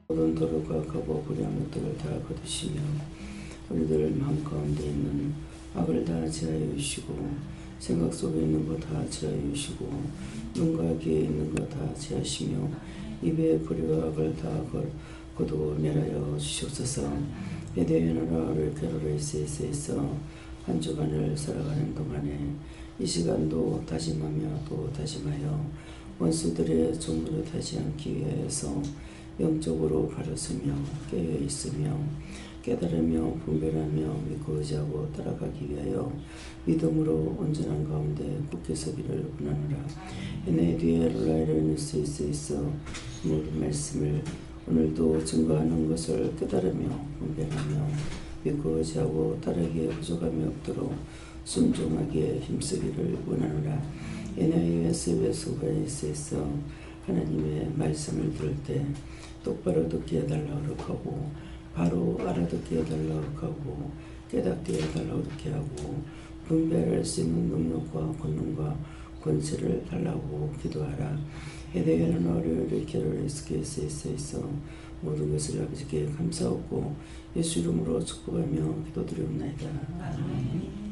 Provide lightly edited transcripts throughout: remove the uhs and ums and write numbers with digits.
모든 도로가 가고 불의한 것들을 다 거두시며 우리들 마음 가운데 있는 악을 다 제하여 주시고 생각 속에 있는 것 다 제하여 주시고 눈과 귀에 있는 것 다 제하시며 입에 불의와 악을 다 거두고 멸하여 주시옵소서. 에데연으로 괴로를 있어 한 주간을 살아가는 동안에 이 시간도 다짐하며 또 다짐하여 원수들의 종으로 타지 않기 위해서 영적으로 가르치며 깨어있으며 깨달으며 분별하며 믿고 의지하고 따라가기 위하여 믿음으로 온전한 가운데 굳게 서기를 원하노라. 내 뒤에 롤라이를 수 있어 모든 말씀을 오늘도 증거하는 것을 깨달으며 분별하며 믿고 의지하고 따르기에 부족함이 없도록 순종하기에 힘쓰기를 원하노라. NIS에서 있어 하나님의 말씀을 들을 때 똑바로 듣게 해달라고 하고 바로 알아듣게 해달라고 하고 깨닫게 해달라고 이렇게 하고 분별할 수 있는 능력과 권능과 권세를 달라고 기도하라. 해대하는 어려움을 괴로워하게 있어 모든 것을 아버지께 감사하고 예수 이름으로 축복하며 기도드리옵나이다. 아멘.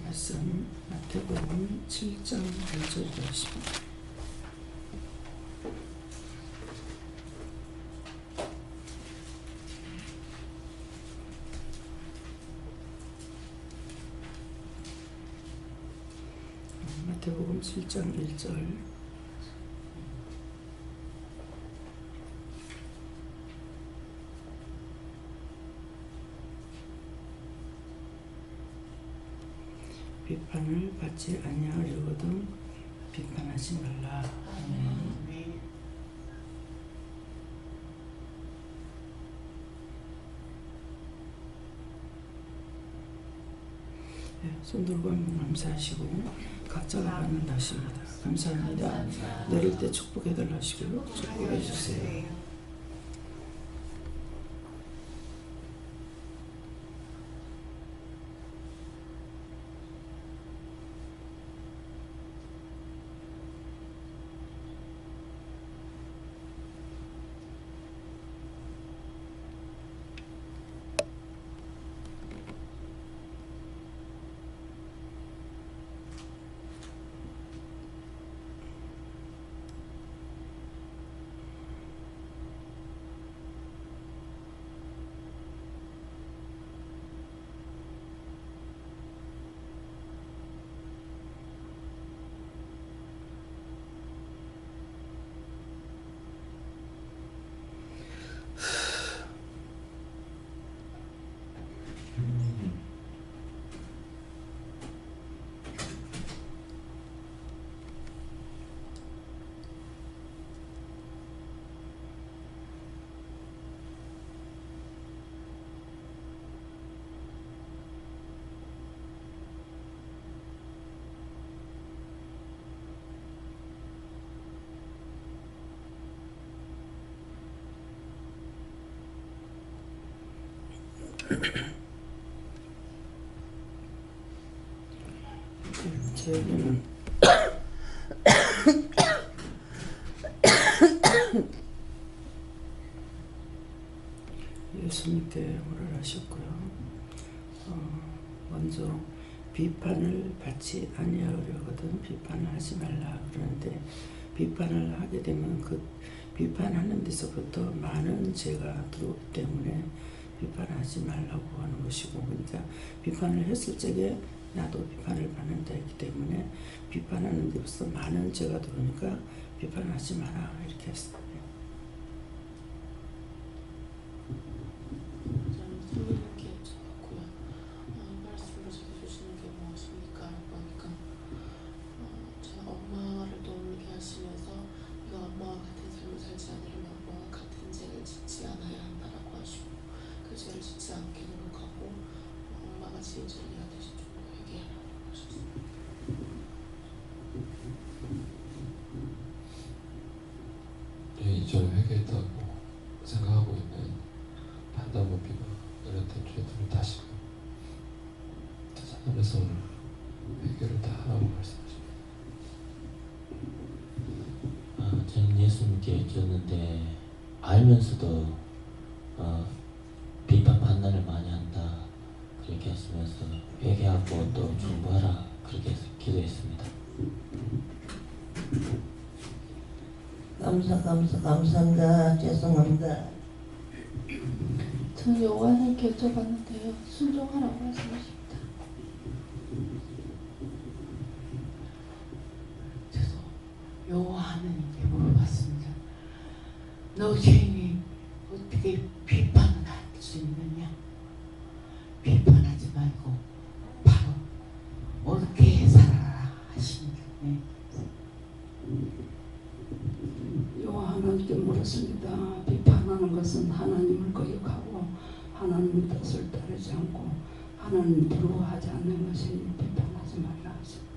말씀 마태복음 7장 1절이십니다. 마태복음 7장 1절. 비판을 받지 아니하려거든 비판하지 말라. 아멘. 손 들고 감사하시고 각자가 받는 다십니다. 감사합니다. 내릴 때 축복해달라 하시고요. 축복해 주세요. 저에게는 예수님께 오를 하셨고요. 먼저 비판을 받지 아니하려거든 비판을 하지 말라 그러는데 비판을 하게 되면 그 비판하는 데서부터 많은 죄가 들어오기 때문에 비판하지 말라고 하는 것이고, 그러니까 비판을 했을 적에 나도 비판을 받는 자이기 때문에 비판하는 데서 많은 죄가 들어오니까 비판하지 마라 이렇게 했어요. 저는 성령님께 여쭤봤고요. 말씀을 전해주시는 게 무엇입니까? 하니까 저는 엄마를 떠올리게 하시면서 네가 엄마와 같은 삶을 살지 않으려면 엄마와 같은 죄를 짓지 않아야 한다라고 하시고 그 죄를 짓지 않게 노력하고 엄마가 지은 죄를 네가 대신 좀 회개하라고 하셨습니다. 이전에 회개했다고 생각하고 있는 판단법이가 이랬던 죄들을 다시금 하늘에서 오늘 회개를 다 하라고 말씀하십니다. 예수님께 여쭈었는데 알면서도 비판 판단을 많이 한다 그렇게 하시면서 회개하고 또 중보하라 그렇게 해서 기도했습니다. 감사합니다. 죄송합니다. 저는 요한에게 여쭤봤는데요. 순종하라고 말씀하십니다. 그래서 요한에게 물어봤습니다. 너 죄인이 어떻게 비판을 할 수 있느냐? 비판하지 말고 바로 옳게 살아라 하십니다. 네. 요한에게 물었습니다. 비판하는 것은 하나님을 거역하고 하나님의 뜻을 따르지 않고 하나님 부러워하지 않는 것이니 비판하지 말라 하십니다.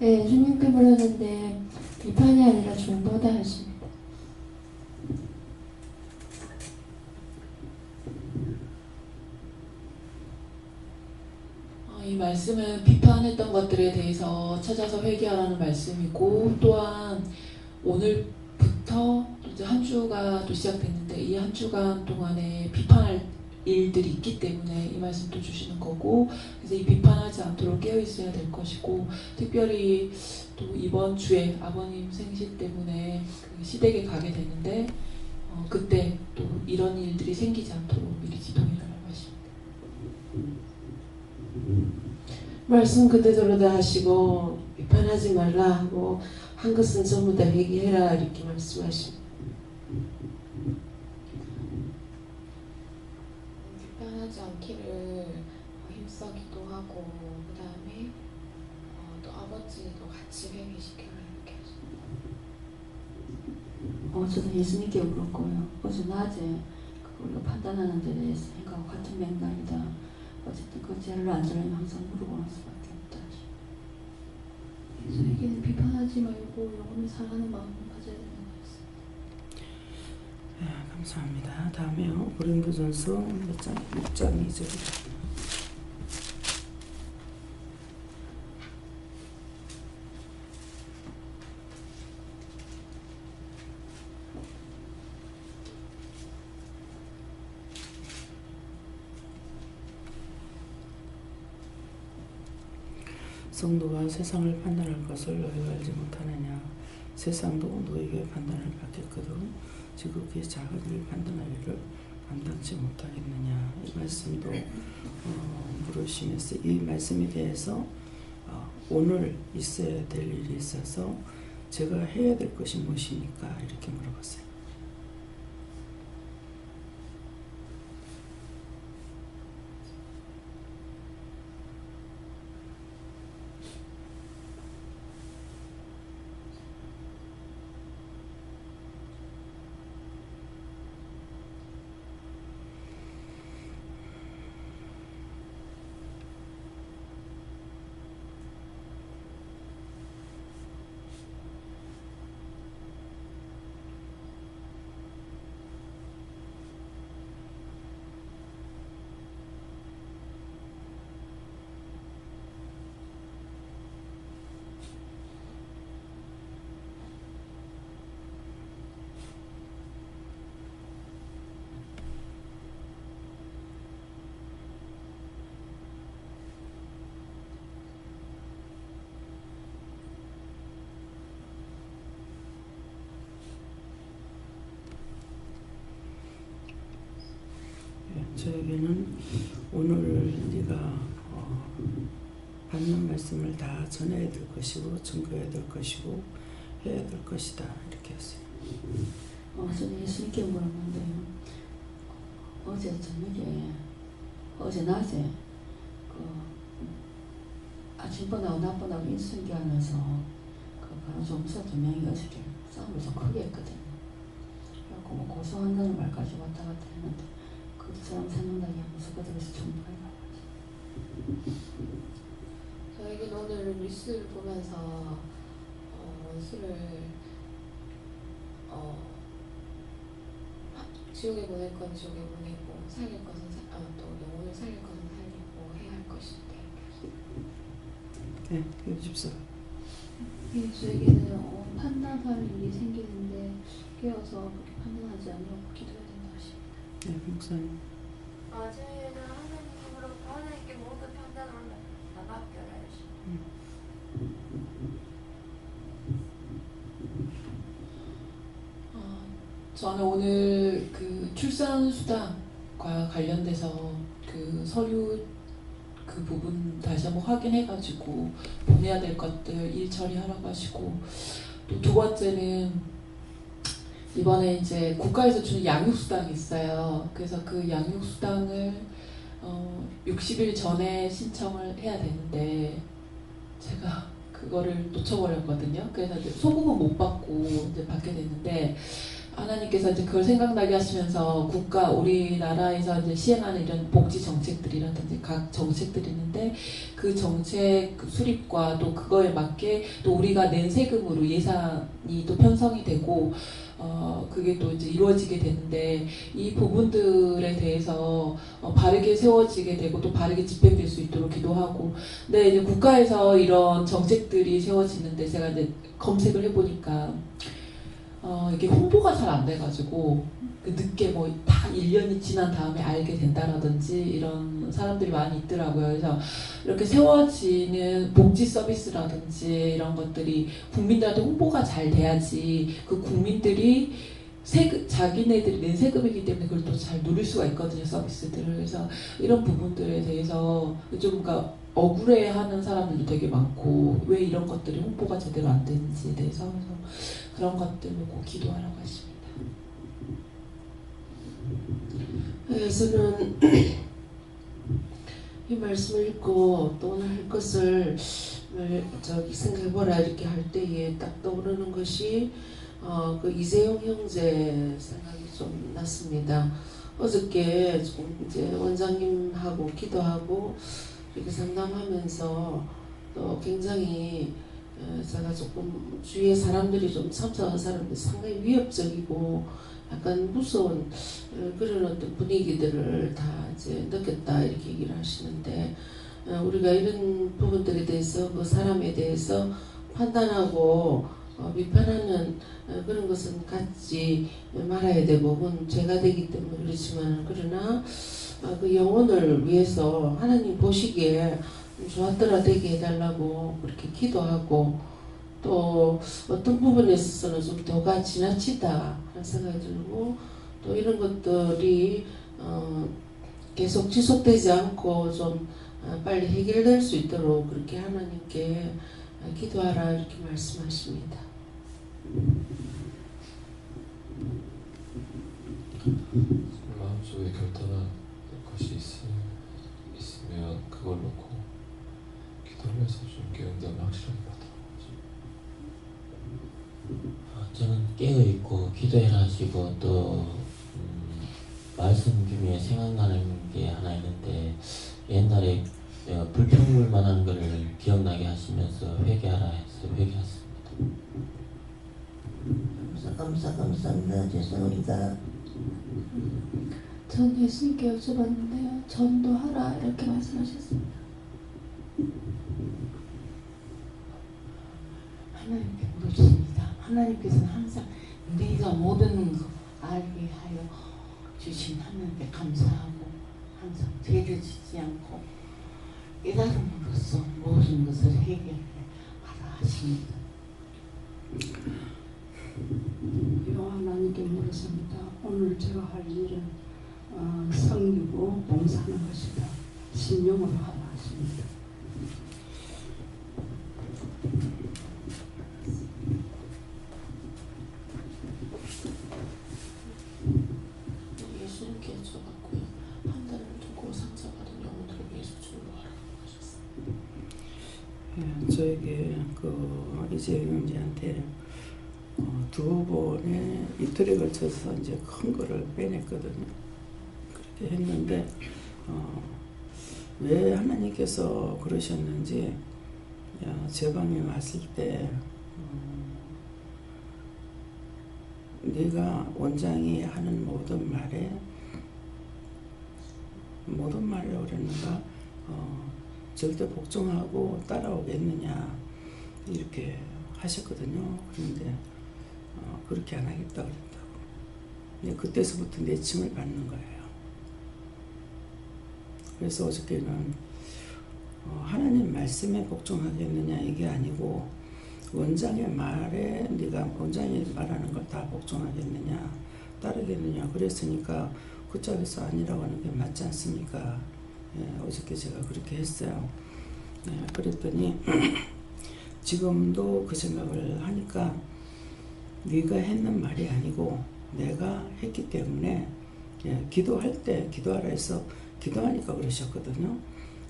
네, 주님께 물었는데 비판이 아니라 중보다 하십니다. 이 말씀은 비판했던 것들에 대해서 찾아서 회개하라는 말씀이고 또한 오늘부터 이제 한 주가 또 시작됐는데 이 한 주간 동안에 비판할 일들이 있기 때문에 이 말씀도 주시는 거고 그래서 이 비판하지 않도록 깨어 있어야 될 것이고 특별히 또 이번 주에 아버님 생신 때문에 그 시댁에 가게 되는데 그때 또 이런 일들이 생기지 않도록 미리 기도해달라고 하십니다. 말씀 그대로 다 하시고 비판하지 말라 하고 한 것은 전부 다 회개해라 이렇게 말씀하십니다. 비판하지 않기를 힘써 기도하고 그 다음에 또 아버지도 같이 회개시켜라 이렇게 하십니다. 저도 예수님께 물었고요. 어제 낮에 그걸로 판단하는 데 대해서 생각하고 같은 맥락이다. 어쨌든 그 죄를 안 저러면 항상 물어보는 수밖에 없다. 저에게는 비판하지 말고 영혼을 사랑하는 마음을 가져야 되는 거였습니다. 네, 감사합니다. 다음에요. 고린도전서 몇 장? 6장 2절입니다. 성도가 세상을 판단할 것을 너희가 알지 못하느냐. 세상도 너희에게 판단을 받겠거든 지극히 작은 일 판단하기를 감당치 못하겠느냐. 이 말씀도 물으시면서 이 말씀에 대해서 오늘 있어야 될 일이 있어서 제가 해야 될 것이 무엇입니까? 이렇게 물어봤어요. 저에게는 오늘 네가 받는 말씀을 다 전해야 될 것이고 증거해야 될 것이고 해야 될 것이다 이렇게 했어요. 저는 예수님께 물었는데요. 어제 저녁에 어제 낮에 아침보다고 낮보다고 인수인계하면서 바로 조무사 2명이 어저께 싸움을 좀 크게 했거든요. 그래갖고 뭐 고소한다는 말까지 왔다 갔다 했는데 그 사람 생각나게 하면서 그들에서 정부하려고 하죠. 저에게는 오늘 뉴스를 보면서 원수를 지옥에 보낼 건 지옥에 보내고 살릴 것은 또 영혼을 살릴 것은 살리고 해야 할 것인데 네, 교회 집사. 저에게는 판단할 일이 생기는데 깨어서 그렇게 판단하지 않으려고 기도해야 된다 하십니다. 네, 목사님. 저희는 하나님으로 하나님께 모두 판단을 다 맡겨야지. 저는 오늘 그 출산 수당과 관련돼서 그 서류 그 부분 다시 한번 확인해가지고 보내야 될 것들 일 처리하라고 하시고, 또 두 번째는 이번에 이제 국가에서 주는 양육수당이 있어요. 그래서 그 양육수당을 60일 전에 신청을 해야 되는데 제가 그거를 놓쳐버렸거든요. 그래서 이제 소급은 못 받고 이제 받게 됐는데, 하나님께서 이제 그걸 생각나게 하시면서 국가, 우리나라에서 이제 시행하는 이런 복지 정책들이라든지 각 정책들이 있는데 그 정책 수립과 또 그거에 맞게 또 우리가 낸 세금으로 예산이 또 편성이 되고 그게 또 이제 이루어지게 되는데, 이 부분들에 대해서 바르게 세워지게 되고 또 바르게 집행될 수 있도록 기도하고, 근데 이제 국가에서 이런 정책들이 세워지는데 제가 이제 검색을 해보니까 이게 홍보가 잘 안 돼가지고 그 늦게 뭐 다 1년이 지난 다음에 알게 된다라든지 이런 사람들이 많이 있더라고요. 그래서 이렇게 세워지는 복지 서비스라든지 이런 것들이 국민들한테 홍보가 잘 돼야지 그 국민들이 자기네들이 낸 세금이기 때문에 그걸 또 잘 누릴 수가 있거든요, 서비스들을. 그래서 이런 부분들에 대해서 좀 그러니까 억울해하는 사람들도 되게 많고, 왜 이런 것들이 홍보가 제대로 안 되는지에 대해서 그런 것들을 꼭 기도하라고 하십니다. 저는 이 말씀을 읽고 또 오늘 할 것을 생각해보라 이렇게 할 때에 딱 떠오르는 것이 그 이재용 형제 생각이 좀 났습니다. 어저께 좀 이제 원장님하고 기도하고 이렇게 상담하면서 또 굉장히 제가 조금 주위에 사람들이 좀 참석한 사람들이 상당히 위협적이고 약간 무서운 그런 어떤 분위기들을 다 이제 느꼈다 이렇게 얘기를 하시는데, 우리가 이런 부분들에 대해서 그 사람에 대해서 판단하고 비판하는 그런 것은 갖지 말아야 되고, 그건 죄가 되기 때문에 그렇지만, 그러나 그 영혼을 위해서 하나님 보시기에 좋았더라 되게 해달라고 그렇게 기도하고, 또 어떤 부분에 있어서는 좀 도가 지나치다 하는 생각이 들고, 또 이런 것들이 계속 지속되지 않고 좀 빨리 해결될 수 있도록 그렇게 하나님께 기도하라 이렇게 말씀하십니다. 마음속에 결단한 것이 있으면 그걸 놓고 기도를 해서 주님께 응답을 확실하게 받아가지고, 저는 깨어있고 기도해라 하시고 또 말씀 중에 생각나는 게 하나 있는데, 옛날에 불평불만 하는 걸 기억나게 하시면서 회개하라 해서 회개했습니다. 감사합니다. 죄송합니다. 전 예수님께 여쭤봤는데요, 전도하라 이렇게 말씀하셨습니다. 하나님께 물었습니다. 하나님께서는 항상 네가 모든 것 알게 하여 주신 하나님께 감사하고 항상 죄를 짓지 않고 깨달음으로써 모든 것을 해결하라 하십니다. 하나님께 물었습니다. 오늘 제가 할 일은 섬기고 봉사하는 것이다. 신령으로 하라 하십니다. 예수님께 여쭤봤고요. 판단을 두고 상처받은 영혼들을 위해서 중보하라고 하셨습니다. 저에게 이재용 형제한테 두 번에 이틀에 걸쳐서 이제 큰 거를 빼냈거든요. 그렇게 했는데 왜 하나님께서 그러셨는지, 제 방에 왔을 때 네가 원장이 하는 모든 말이라고 그랬는가, 절대 복종하고 따라오겠느냐 이렇게 하셨거든요. 그런데 그렇게 안 하겠다 그랬다고. 근데 그때서부터 내침을 받는 거예요. 그래서 어저께는 하나님 말씀에 복종하겠느냐 이게 아니고 원장의 말에 네가 원장이 말하는 걸 다 복종하겠느냐 따르겠느냐 그랬으니까 그 짝에서 아니라고 하는 게 맞지 않습니까? 예, 어저께 제가 그렇게 했어요. 예, 그랬더니 지금도 그 생각을 하니까 네가 했는 말이 아니고 내가 했기 때문에 예, 기도할 때 기도하라 해서 기도하니까 그러셨거든요.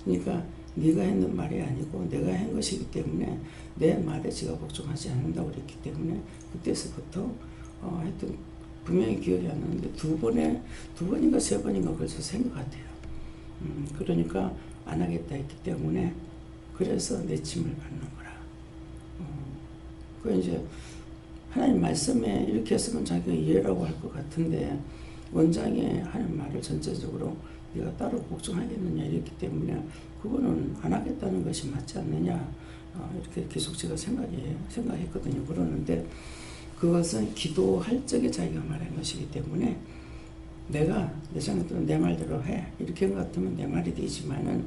그러니까 네가 했는 말이 아니고 내가 한 것이기 때문에 내 말에 제가 복종하지 않는다고 그랬기 때문에 그때서부터 하여튼 분명히 기억이 안 나는데 두 번인가 세 번인가 그래서 생각 같아요. 그러니까 안 하겠다 했기 때문에 그래서 내침을 받는 거라. 그 이제 하나님 말씀에 이렇게 했으면 자기가 이해라고 할 것 같은데 원장이 하는 말을 전체적으로 네가 따로 복종하겠느냐 이랬기 때문에 그거는 안 하겠다는 것이 맞지 않느냐 이렇게 계속 제가 생각했거든요. 그러는데 그것은 기도할 적에 자기가 말한 것이기 때문에 내가 내 생각대로 내 말대로 해 이렇게 한 것 같으면 내 말이 되지만은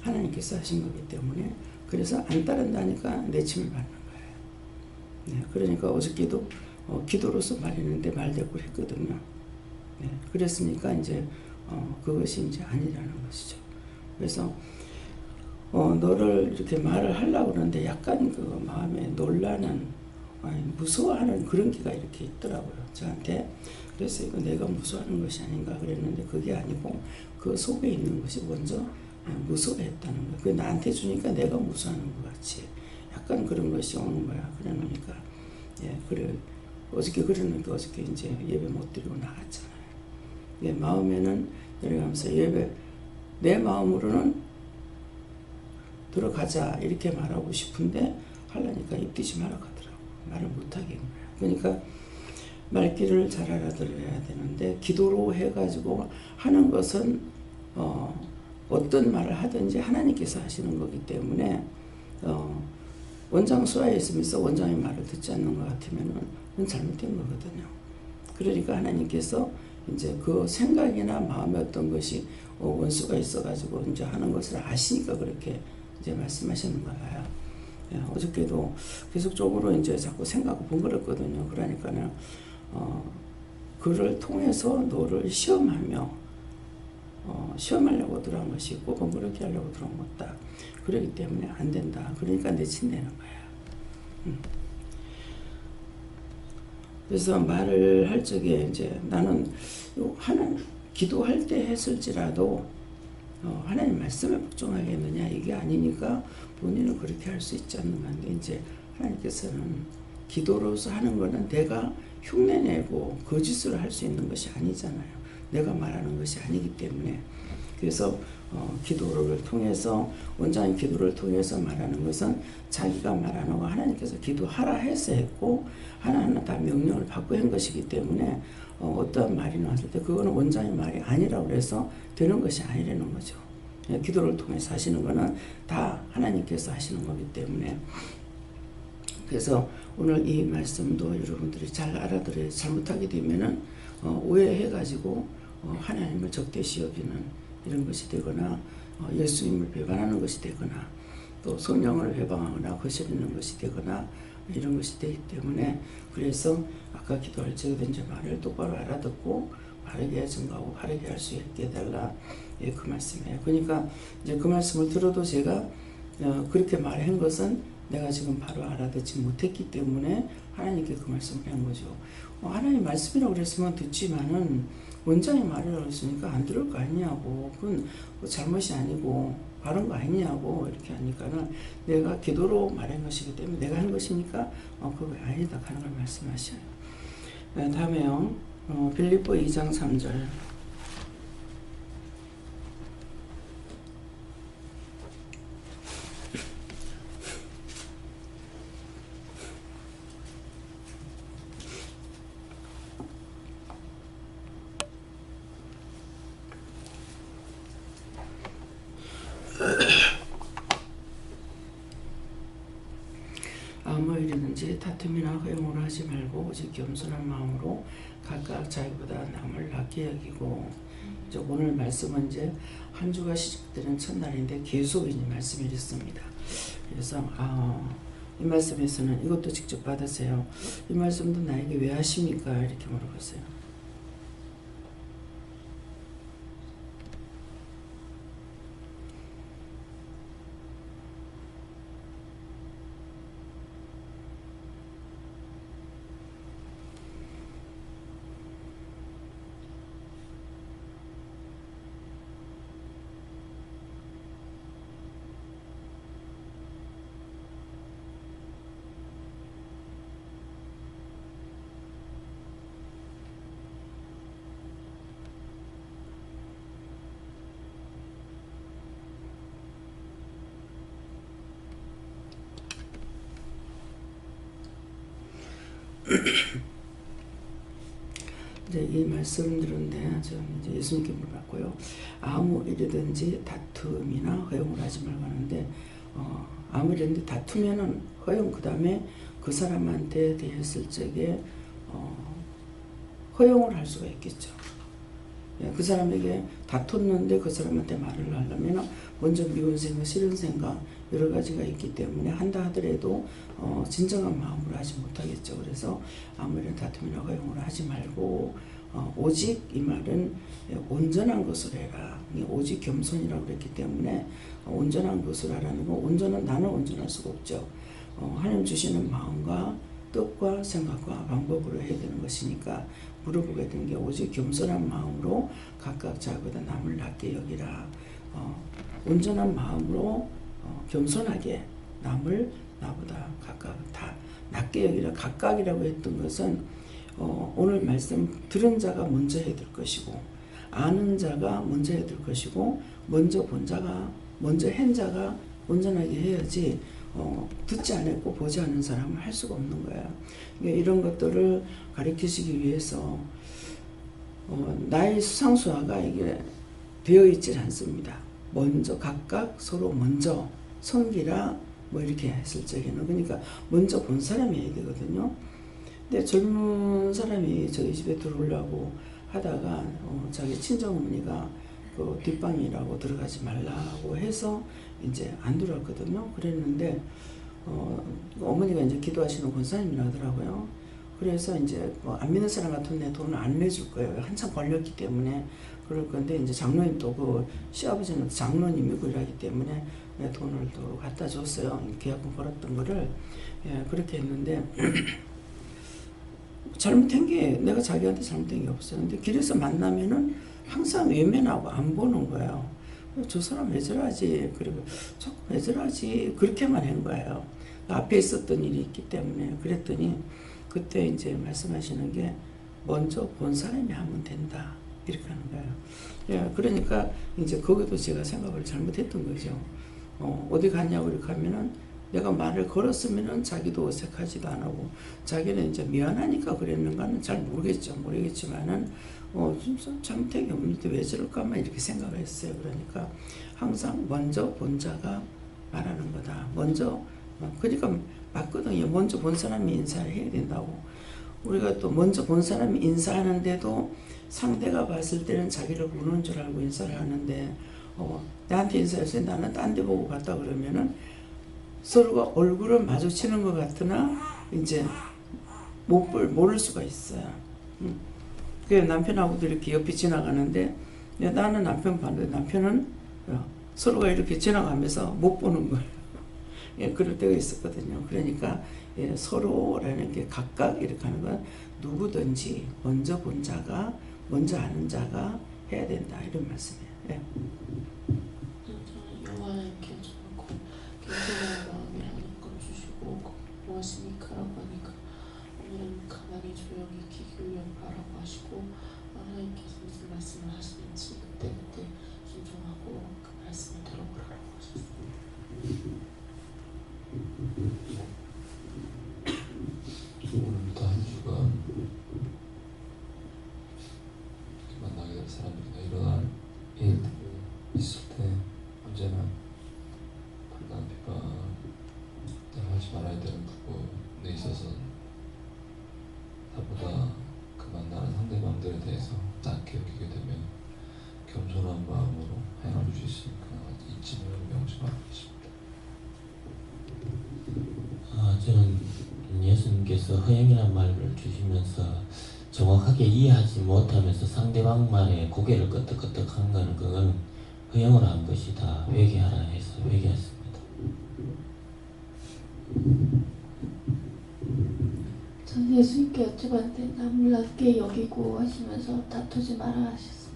하나님께서 하신 거기 때문에 그래서 안 따른다니까 내침을 받는 거예요. 네, 그러니까 어저께도 기도로서 말했는데 말대꾸를 했거든요. 네, 그랬으니까 이제 그것이 이제 아니라는 것이죠. 그래서 너를 이렇게 말을 하려고 그러는데 약간 그 마음에 놀라는 무서워하는 그런 게가 이렇게 있더라고요. 저한테. 그래서 이거 내가 무서워하는 것이 아닌가 그랬는데 그게 아니고 그 속에 있는 것이 먼저 무서워했다는 거예요. 그게 나한테 주니까 내가 무서워하는 것 같이 약간 그런 것이 오는 거야. 그래 놓으니까 예, 그래 어저께 그랬는데 어저께 이제 예배 못 드리고 나갔잖아요. 내 마음에는 내려가면서 예배 내 마음으로는 들어가자 이렇게 말하고 싶은데 하려니까 입 띄지 마라 하더라고. 말을 못하게 한 거야. 그러니까 말귀를 잘 알아들어야 되는데 기도로 해가지고 하는 것은 어떤 말을 하든지 하나님께서 하시는 거기 때문에 원장 수하에 있으면서 원장의 말을 듣지 않는 것 같으면은 그건 잘못된 거거든요. 그러니까 하나님께서 이제 그 생각이나 마음에 어떤 것이 원수가 있어가지고 이제 하는 것을 아시니까 그렇게 이제 말씀하시는 거예요. 예, 어저께도 계속적으로 이제 자꾸 생각하고 번거롭거든요. 그러니까는 그를 통해서 너를 시험하며 시험하려고 들어간 것이 있고 번거롭게 하려고 들어온 것다. 그렇기 때문에 안 된다. 그러니까 내친다는 거야. 그래서 말을 할 적에 이제 나는 기도할 때 했을지라도 하나님 말씀에 복종하겠느냐 이게 아니니까 본인은 그렇게 할 수 있지 않는 건데 이제 하나님께서는 기도로서 하는 거는 내가 흉내내고 거짓을 할 수 있는 것이 아니잖아요. 내가 말하는 것이 아니기 때문에 그래서 기도를 통해서 원장의 기도를 통해서 말하는 것은 자기가 말하는 거 하나님께서 기도하라 해서 했고 하나하나 다 명령을 받고 한 것이기 때문에 어떠한 말이 나왔을 때 그거는 원장의 말이 아니라고 해서 되는 것이 아니라는 거죠. 기도를 통해서 하시는 거는 다 하나님께서 하시는 거기 때문에 그래서 오늘 이 말씀도 여러분들이 잘 알아들어야 잘못하게 되면은 오해해가지고 하나님을 적대시 여기는 이런 것이 되거나 예수님을 배반하는 것이 되거나 또 성령을 배반하거나 거스르는 것이 되거나 이런 것이 되기 때문에 그래서 아까 기도할 적에 이제 말을 똑바로 알아듣고 바르게 증거하고 바르게 할 수 있게 해달라. 예, 그 말씀이에요. 그러니까 이제 그 말씀을 들어도 제가 그렇게 말한 것은 내가 지금 바로 알아듣지 못했기 때문에 하나님께 그 말씀을 한 거죠. 하나님 말씀이라고 그랬으면 듣지만은 원장의 말이라고 했으니까 안 들을 거 아니냐고. 그건 잘못이 아니고 바른 거 아니냐고 이렇게 하니까는 내가 기도로 말한 것이기 때문에 내가 한 것이니까 그거 아니다 하는 걸 말씀하셔요. 다음에요. 빌립보 2장 3절. 다툼이나 허용을 하지 말고 오직 겸손한 마음으로 각각 자기보다 남을 낮게 여기고. 이제 오늘 말씀은 이제 한 주가 시작되는 첫날인데 계속 이제 말씀이 있습니다. 그래서 이 말씀에서는 이것도 직접 받으세요. 이 말씀도 나에게 왜 하십니까? 이렇게 물어보세요. 이제 이 말씀들인데 저는 이제 예수님께 물어봤고요. 아무 일이든지 다툼이나 허용을 하지 말고 하는데 아무 일이든지 다투면은 허용 그 다음에 그 사람한테 대했을 적에 허용을 할 수가 있겠죠. 그 사람에게 다퉜는데 그 사람한테 말을 하려면 먼저 미운 생각, 싫은 생각 여러 가지가 있기 때문에 한다 하더라도 진정한 마음으로 하지 못하겠죠. 그래서 아무런 다툼이나 허용을 하지 말고 오직 이 말은 온전한 것을 해라. 오직 겸손이라고 그랬기 때문에 온전한 것을 하라는 거. 온전은 나는 온전할 수가 없죠. 하나님 주시는 마음과 뜻과 생각과 방법으로 해야 되는 것이니까 물어보게 된 게 오직 겸손한 마음으로 각각 자기보다 남을 낮게 여기라. 온전한 마음으로 겸손하게 남을 나보다 각각 다 낮게 여기라. 각각이라고 했던 것은 오늘 말씀 들은 자가 먼저 해야 될 것이고 아는 자가 먼저 해야 될 것이고 먼저 본 자가 먼저 한 자가 온전하게 해야지 듣지 않았고 보지 않은 사람은 할 수가 없는 거야. 그러니까 이런 것들을 가르치시기 위해서 나의 수상수화가 이게 되어 있지 않습니다. 먼저 각각 서로 먼저 섬기라 뭐 이렇게 했을 적에는 그러니까 먼저 본 사람이 해야 되거든요. 근데 젊은 사람이 저희 집에 들어오려고 하다가 자기 친정어머니가 그 뒷방이라고 들어가지 말라고 해서 이제 안 들어왔거든요. 그랬는데 어머니가 이제 기도하시는 권사님이라 하더라고요. 그래서 이제 안 믿는 사람 같은 내 돈을 안 내줄 거예요. 한참 걸렸기 때문에 그럴 건데 이제 장로님 또 그 시아버지는 장로님이고 이러기 때문에 내 돈을 또 갖다 줬어요. 계약금 벌었던 거를 그렇게 했는데 잘못한 게 내가 자기한테 잘못한 게 없어요. 근데 길에서 만나면은 항상 외면하고 안 보는 거예요. 저 사람 왜 저러지? 그리고 자꾸 왜 저러지? 그렇게만 한 거예요. 앞에 있었던 일이 있기 때문에 그랬더니 그때 이제 말씀하시는 게 먼저 본 사람이 하면 된다. 이렇게 하는 거예요. 그러니까 이제 거기도 제가 생각을 잘못했던 거죠. 어디 갔냐고 이렇게 하면은 내가 말을 걸었으면은 자기도 어색하지도 안 하고 자기는 이제 미안하니까 그랬는가는 잘 모르겠지만은 진짜 잘못한 게 없는데 왜 저럴까만 이렇게 생각을 했어요. 그러니까 항상 먼저 본 자가 말하는 거다. 먼저 그러니까 맞거든요. 먼저 본 사람이 인사를 해야 된다고. 우리가 또 먼저 본 사람이 인사하는데도 상대가 봤을 때는 자기를 부르는 줄 알고 인사를 하는데 나한테 인사했어요. 나는 딴 데 보고 갔다 그러면은 서로가 얼굴을 마주치는 것 같으나 이제 모를 수가 있어요. 그래서 남편하고도 이렇게 옆에 지나가는데 나는 남편 봤는데 남편은 서로가 이렇게 지나가면서 못 보는 거예요. 그럴 때가 있었거든요. 그러니까 서로라는 게 각각 이렇게 하는 건 누구든지 먼저 본 자가 먼저 아는 자가 해야 된다 이런 말씀이에요. 여호와께 저놓고 겸손한 마음이라는 걸 주시고 무엇입니까라고 하니까 오늘은 가만히 조용히 귀 기울여 보라고 하시고 하나님께서 무슨 말씀을 하시는지 그때그때 순종하고 그 말씀을 들어보라고 하셨습니다. 오늘부터 한 주간 만나게 될 사람들이나 일어날 일들이 있을 때 언제나 불난 비방 내가 하지 말아야 되는 부분에 있어서 하나님께서 허영이란 말을 주시면서 정확하게 이해하지 못하면서 상대방 말에 고개를 끄덕끄덕 한 거는 그건 허영을 한 것이다. 회개하라 해서 회개했습니다. 전 예수님께 여쭤봤는데 남을 낮게 여기고 하시면서 다투지 마라 하셨습니다.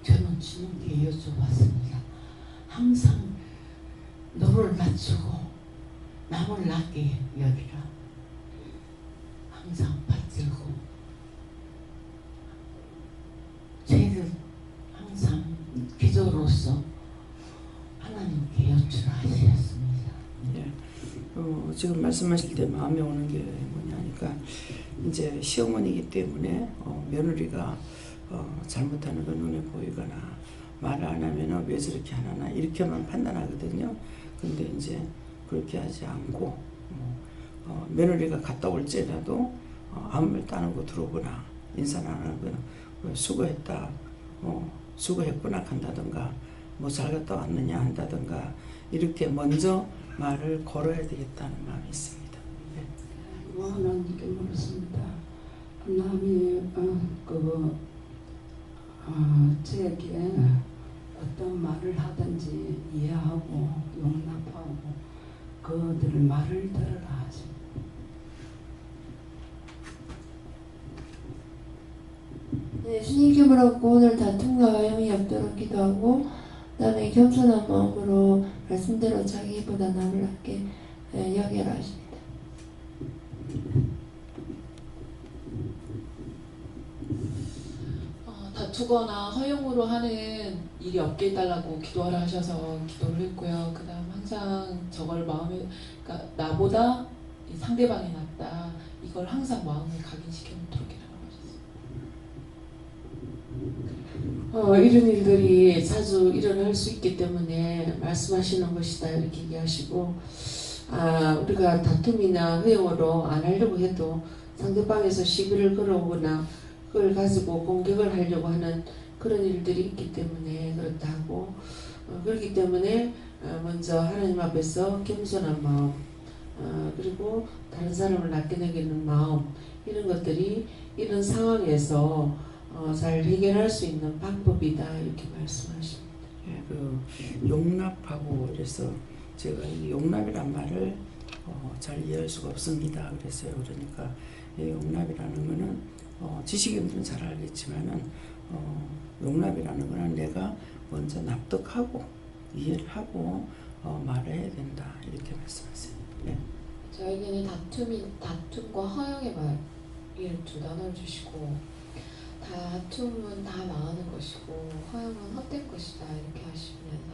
저는 주님께 여쭤봤습니다. 항상 너를 낮추고 남을 낮게 여기라. 항상 받들고 죄를 항상 기도로서 하나님께 여쭈하셨습니다. 예. 지금 말씀하실 때 마음에 오는 게 뭐냐니까 이제 시어머니이기 때문에 며느리가 잘못하는 건 눈에 보이거나 말을 안 하면 왜 저렇게 하나 이렇게만 판단하거든요. 근데 이제 그렇게 하지 않고 며느리가 갔다 올지라도 아무 말도 안 하고 들어오거나 인사를 안 하거나 수고했다, 수고했구나 한다든가 뭐 잘 갔다 왔느냐 한다든가 이렇게 먼저 말을 걸어야 되겠다는 마음이 있습니다. 네. 하나님께 물었습니다. 남이 제게 어떤 말을 하든지 이해하고 용납하고 그들 말을 들으라 하십니다. 예수님께 물었고 오늘 다툼과 화염이 없도록 기도하고 그다음에 겸손한 마음으로 말씀대로 자기보다 남을 낮게 여기라 하십니다. 다투거나 허용으로 하는 일이 없게 해달라고 기도하라 하셔서 기도를 했고요. 그 다음 항상 저걸 마음에, 그러니까 나보다 이 상대방이 낫다, 이걸 항상 마음에 각인시켜 놓도록 해라고 하셨어요. 이런 일들이 자주 일어날 수 있기 때문에 말씀하시는 것이다 이렇게 얘기하시고, 우리가 다툼이나 허용으로 안 하려고 해도 상대방에서 시비를 걸어오거나 그걸 가지고 공격을 하려고 하는 그런 일들이 있기 때문에 그렇다고, 그렇기 때문에 먼저 하나님 앞에서 겸손한 마음, 그리고 다른 사람을 낮게 여기는 마음, 이런 것들이 이런 상황에서 잘 해결할 수 있는 방법이다 이렇게 말씀하십니다. 예, 용납하고 그래서 제가 이 용납이란 말을 잘 이해할 수가 없습니다. 그랬어요. 그러니까 이 용납이라는 거는 지식인들은 잘 알겠지만은 용납이라는 거는 내가 먼저 납득하고 이해를 하고 말을 해야 된다 이렇게 말씀하세요. 네. 저에게는 다툼과 허용의 말 이를 두 단어를 주시고, 다툼은 다 망하는 것이고 허용은 헛된 것이다 이렇게 하시면서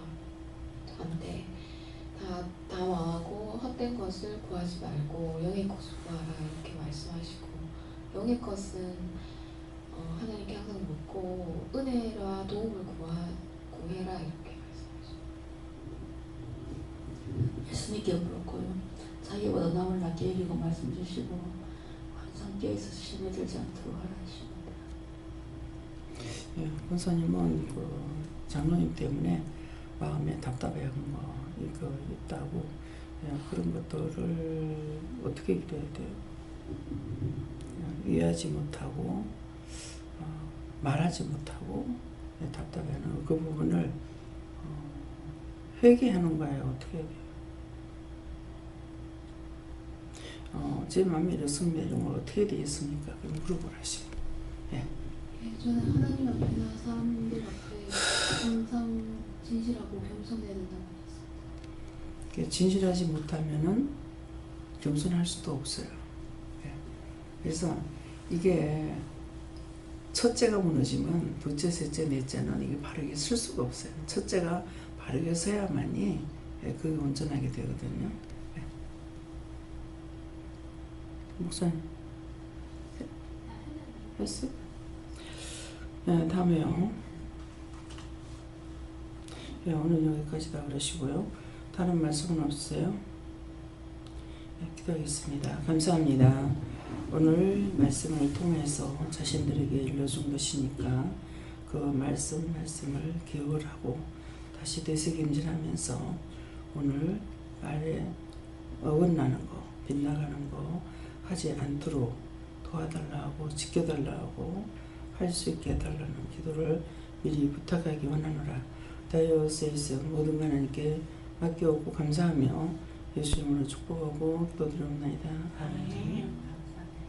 저한테 다 망하고 헛된 것을 구하지 말고 영의 것을 구하라 이렇게 말씀하시고, 영의 것은 하나님께 항상 묻고 은혜와 도움을 구해라 이렇게 말씀하시고, 예수님께 물었고요. 자기보다 남을 낮게 여기고 말씀 주시고 항상 깨어있어서 심에 들지 않도록 하라 하십니다. 예, 권사님은 장로님 때문에 마음에 답답해한 거 이거 있다고, 그런 것들을 어떻게 기도해야 돼요? 이해하지 못하고 말하지 못하고 답답해하는 그 부분을 회개하는 거예요. 어떻게 해야 돼요? 제 마음에 이렇습니다. 이런 걸 어떻게 되겠습니까? 그럼 물어보라시. 예. 저는 하나님 앞에나 사람들 앞에 항상 진실하고 겸손해야 된다고 했습니다. 진실하지 못하면은 겸손할 수도 없어요. 예. 그래서 이게 첫째가 무너지면 둘째, 셋째, 넷째는 이게 바르게 설 수가 없어요. 첫째가 바르게 서야만이 그게 온전하게 되거든요. 예. 목사님 했어요? 네, 다음에요. 네, 오늘 여기까지 다 그러시고요. 다른 말씀은 없으세요? 네, 기도하겠습니다. 감사합니다. 오늘 말씀을 통해서 자신들에게 일러준 것이니까 그 말씀을 기억을 하고 다시 되새김질하면서 오늘 말에 어긋나는 거, 빗나가는 거 하지 않도록 도와달라고 지켜달라고 할 수 있게 해달라는 기도를 미리 부탁하기 원하노라. 다이오세이스 모든 하나님께 맡겨오고 감사하며 예수 이름으로 축복하고 기도드리옵나이다. 아멘.